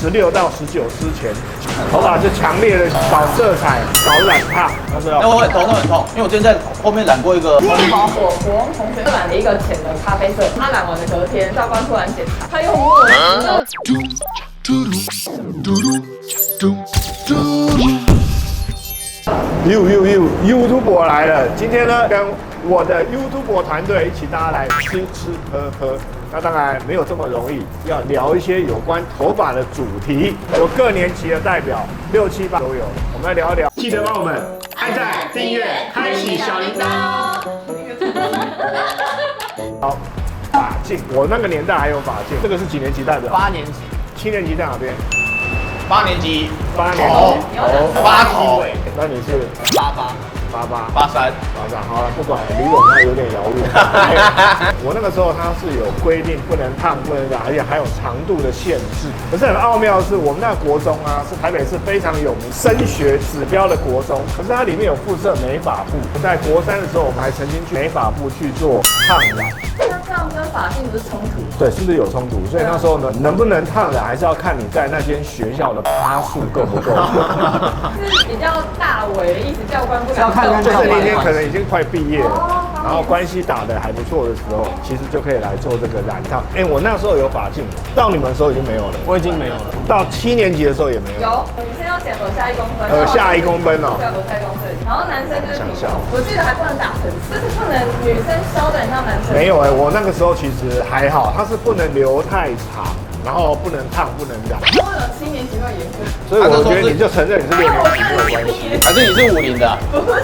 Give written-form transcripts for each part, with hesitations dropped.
16到19之前，头发就强烈的搞色彩、搞染烫，那时候我很痛，那很痛，因为我之前在后面染过一个。我国中同学染了一个浅的咖啡色，他染完的隔天，教官突然检查，他用墨汁YouTube 来了，今天呢跟我的 YouTube 团队一起大家来吃吃喝喝。那当然没有这么容易，要聊一些有关头发的主题，有各年级的代表，6、7、8都有。我们来聊一聊，记得帮我们按赞、订阅、开启小铃铛。好，发镜，我那个年代还有发镜，这个是几年级代表？8年级。7年级在哪边8年级？8年级，八头，那你是83，好了，不管离我们有点遥远。我那个时候它是有规定不能烫、不能染，而且还有长度的限制。可是很奥妙的是，我们那个国中啊，是台北市非常有名升学指标的国中，可是它里面有附设美发部。在国3的时候，我们还曾经去美发部去做烫染。那这样跟发型不是冲突？对，是不是有冲突？所以那时候呢，能不能烫染，还是要看你在那间学校的趴数够不够。是比较大尾的意思，教官不敢动。就是那天可能已经快毕业了，然后关系打得还不错的时候，其实就可以来做这个染烫。我那时候有发镜，到你们的时候已经没有了，我已经没有了。到7年级的时候也没有。有，女生要剪耳下1公分，耳下1公分哦。对，耳下1公分。然后男生就是平头，我记得还不能打层次，就是不能女生削得很像男生。没有我那个时候其实还好，它是不能留太长，然后不能烫，不能染。为了7年级会严格，所以我觉得你就承认你是6年级没有关系。还是你是50的？不是。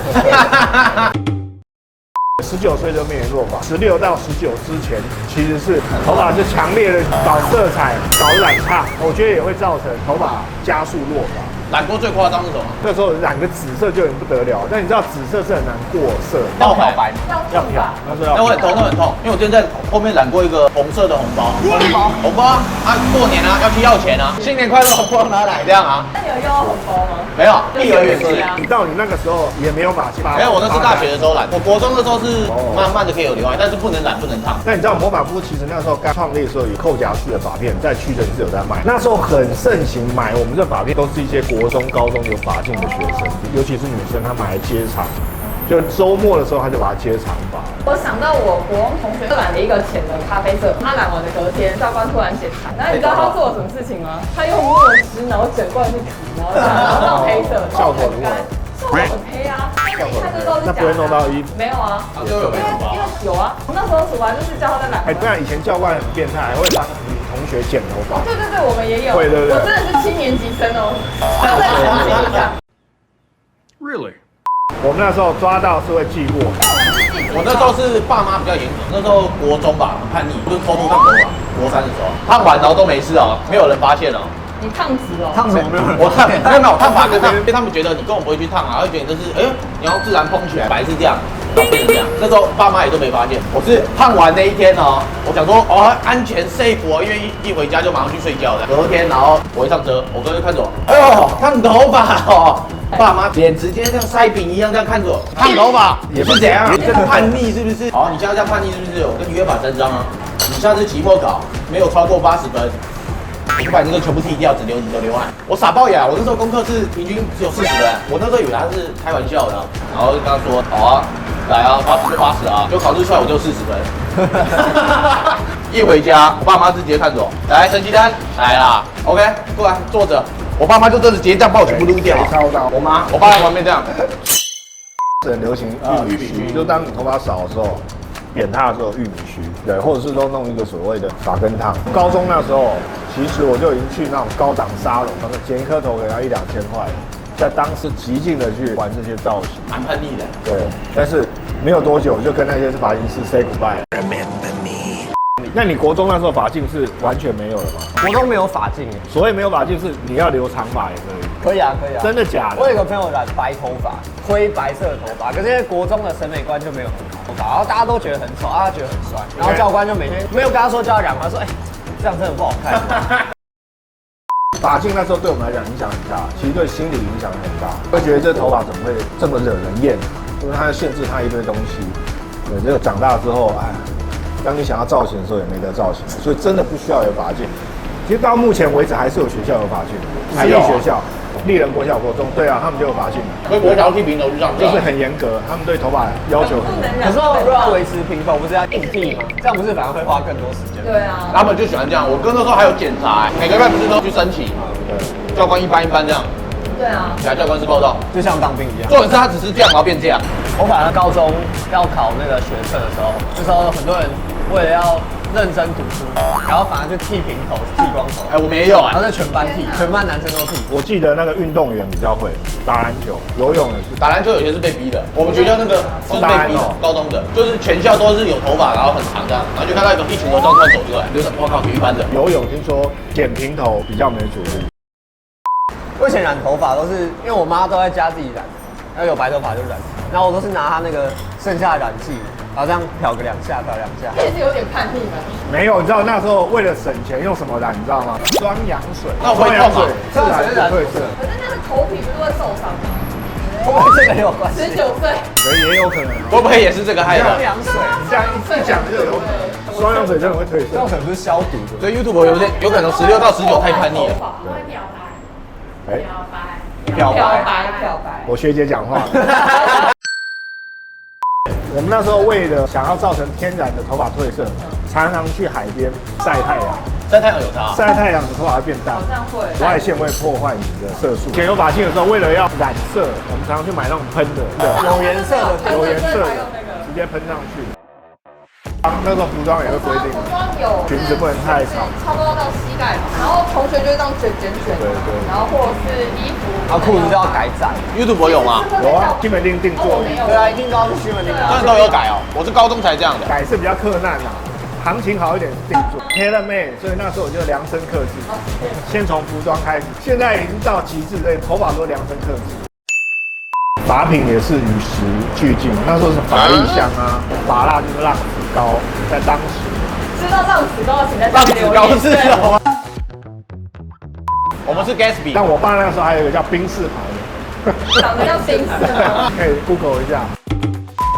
19岁就面临落发，16到19之前其实是头发就强烈的搞色彩、搞染烫，我觉得也会造成头发加速落发。染过最夸张是什么？那时候染个紫色就已经不得了，但你知道紫色是很难过色，要漂白，要漂，那时候要。我很痛，那很痛，因为我之前在后面染过一个红色的红包啊，过年啊要去要钱啊，新年快乐，红包拿来这样啊。那你有要红包吗？没有，幼儿园是。你到你那个时候也没有发型，没有，我那是大学的时候染，我国中的时候是慢慢的可以有刘海，但是不能染，不能烫。那你知道魔法部其实那时候刚创立的时候，有扣夹式的发片，在屈臣氏有在卖。那时候很盛行买我们这发片，都是一些国中、高中有发镜的学生，尤其是女生，她买来接长，就周末的时候她就把它接长发。我想到我国中同学染了一个浅的咖啡色，他染完的隔天，教官突然检查，然后你知道他做了什么事情吗？他用墨汁，然后整罐去涂，然后弄黑色，效果如何？效果很黑啊，一看就知道是假的。那不会弄到衣服？没有啊，因为有啊，我那时候涂完就是叫他在染。不然以前教官很变态，还会帮女同学剪头发。对，我们也有。会，对。我真的是7年级生哦，要再澄清一下。Really？ 我们那时候抓到是会记过。我那时候是爸妈比较严格，那时候国中吧，很叛逆，就是偷偷烫头发。国3的时候烫完然后都没事哦，没有人发现哦。你烫直哦？烫什么？我烫，没有烫发跟他们觉得你根本不会去烫啊，会觉得就是你要自然蓬起来，本来是这样，然后变成这样。那时候爸妈也都没发现，我是烫完那一天哦，我想说安全 safe 因为一回家就马上去睡觉的。隔天然后我一上车，我哥就看着我，哎呦烫头发哦。爸妈脸直接像塞饼一样这样看着我，烫头发也是怎样？你这个叛逆是不是？好，你现在这样叛逆是不是？我跟你约法3章啊，你下次期末考没有超过80分。我就把你这个全部剃掉，只留你的刘海。我傻爆眼，我那时候功课是平均只有40分，我那时候以为他是开玩笑的，然后就跟他说好啊，来啊，80就80啊，就考试出来我就40分。一回家，我爸妈是直接看着我，来成绩单来啦 ，OK， 过来坐着。我爸妈就真的直接这样把我全部撸掉。我爸在旁边这样。是很流行玉米须，就当你头发少的时候。扁它的时候玉米须，对，或者是都弄一个所谓的发根烫。高中那时候，其实我就已经去那种高档沙龙，剪一颗头可能要1、2千块，在当时极尽的去玩这些造型，蛮叛逆的。对，但是没有多久就跟那些发型师 say goodbye。那你国中那时候发镜是完全没有了吗？国中没有发镜，所谓没有发镜是你要留长发也可以。可以啊。真的假的？我有个朋友染白头发，灰白色的头发，可是国中的审美观就没有很好，然后大家都觉得很丑，他觉得很帅，然后教官就每天没有跟他说叫他染，他说这样真的不好看。发镜那时候对我们来讲影响很大，其实对心理影响很大，会觉得这头发怎么会这么惹人厌？因为它限制它一堆东西。对，这个长大之后，当你想要造型的时候也没得造型，所以真的不需要有发镜。其实到目前为止还是有学校有发训，私立学校。丽人国小、国中，对啊，他们就有发训，所以国小剃平头就这样子，就是很严格，他们对头发要求很高。可是如果要维持平头，不是要硬剃吗？这样不是反而会花更多时间？对啊，他们就喜欢这样。我哥那时候还有检查，每个月不是都去申请，教官一般这样，对啊，给教官室报道，就像当兵一样。重点是他只是这样，然后变这样。我反正高中要考那个学测的时候，那时候很多人为了要认真读书，然后反而就剃平头、剃光头。哎，我没有然后在全班剃，全班男生都剃。我记得那个运动员比较会打篮球、游泳也是。打篮球有些是被逼的，我们学校那个是被逼的，高中的，就是全校都是有头发，然后很长这样，然后就看到一群人突然走出来，就是我靠，体育班的。游泳听说剪平头比较没阻力。我以前染头发都是因为我妈都在家自己染，然后有白头发就染，然后我都是拿她那个剩下的染剂，然后这样漂个2下，漂2下。也是有点叛逆嘛。没有，你知道那时候为了省钱用什么染？你知道吗？双氧水。那我会双氧水自然不褪色。可是那个头皮不是会受伤吗？会不会这个有关系19岁，也有可能。会不会也是这个害的？双氧水，你这样一讲就有可能，双氧水真的会褪色。这可能不是消毒的。所以 YouTube 有可能16到19太叛逆了。会漂白，哎，漂白，漂白。我学姐讲话。我们那时候为了想要造成天然的头发褪色，常常去海边晒太阳。晒太阳有差，晒太阳的头发会变淡，好像会。紫外线会破坏你的色素。以前有发型的时候，为了要染色，我们常常去买那种喷的，有颜色的，有颜色的，直接喷上去。那时候服装也会规定，服装有裙子不能太长，差不多到膝盖嘛。然后同学就会这样卷，对对然后或者是衣服，然后裤子就要改窄。 YouTube 有吗？有啊，西门町定做的，对啊，一定都要去西门町但是都有改哦，我是高中才这样的。改是比较克难啦。行情好一点是定做 tailor made， 所以那时候我就量身克制，先从服装开始，现在已经到极致，对，头发都量身克制。发品也是与时俱进，那时候是法力香啊，法蜡就是浪子高，在当时。知道浪子高的，请在浪子下面留言。高是哦。我们是 Gatsby，但我爸那个时候还有一个叫宾士牌的，长得像冰丝吗？可以 Google 一下。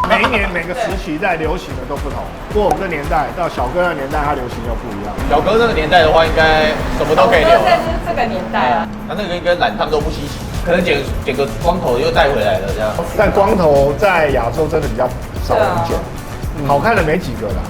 每一年每个时期在流行的都不同，不过我们这年代到小哥那年代，它流行又不一样。小哥那个年代的话，应该什么都可以留了。现在就是这个年代啊。他那个跟染烫都不稀奇，可能剪个光头又带回来了这样。但光头在亚洲真的比较少人剪，好看的没几个啦。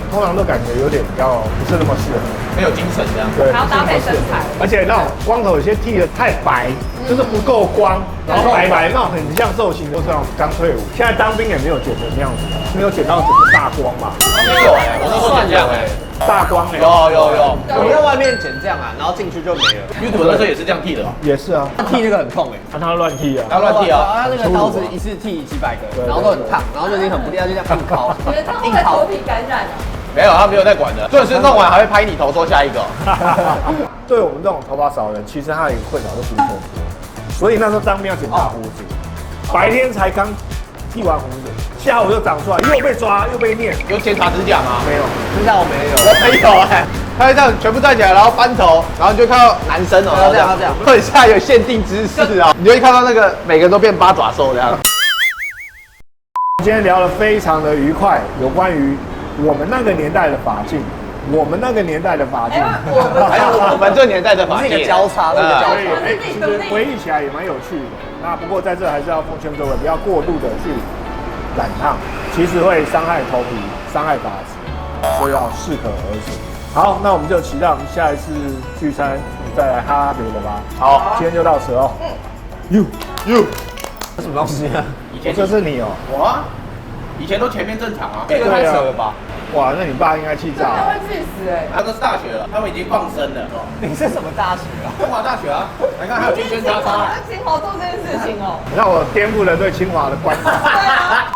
通常都感觉有点比较不是那么适合，没有精神这样。对，还要搭配身材而且那种光头有些剃的太白，就是不够光，然后白白那种很像造型，就是那种刚退伍。现在当兵也没有剪成那样子，没有剪到整个大光嘛，没有哎，我那时候剪这样哎。大光哎，有。我在外面剪这样啊，然后进去就没了。 YouTube 那时候也是这样剃的，也是啊，剃那个很痛哎。他乱剃啊，他乱剃啊。他那个刀子一次剃几百个，然后都很烫，然后就已经很不利，他就这样硬敲，你们这样会不会头皮感染啊？没有，他没有在管的。就是弄完还会拍你头说下一个。对我们这种头发少的人，其实他有一个困扰是胡子，所以那时候当兵要剪大胡子，白天才刚剃完胡子，下午就长出来，又被抓又被念，有检查指甲吗？没有。指甲我没有。我没有哎，他会这样全部站起来，然后翻头，然后你就看到男生哦，这样，很像有限定姿势啊，你就会看到那个每个人都变八爪兽这样。今天聊得非常的愉快，有关于我们那个年代的发镜，我们那个年代的发镜，还有我们这年代的发是一型个交叉，是一个交叉。所以其实回忆起来也蛮有趣的。那不过在这还是要奉劝各位不要过度的去染烫，其实会伤害头皮、伤害发质，所以要适可而止。好，那我们就期待我们下一次聚餐再来哈别的吧。好，今天就到此哦。You，这什么东西啊？这是你哦。我啊，以前都前面正常啊，这个太扯了吧？哇，那你爸应该气炸了。他会气死哎！他都是大学了，他们已经放生了。你是什么大学啊？中华大学啊，你看还有圈圈叉叉。清华做这件事情哦。让我颠覆了对清华的观感。对啊。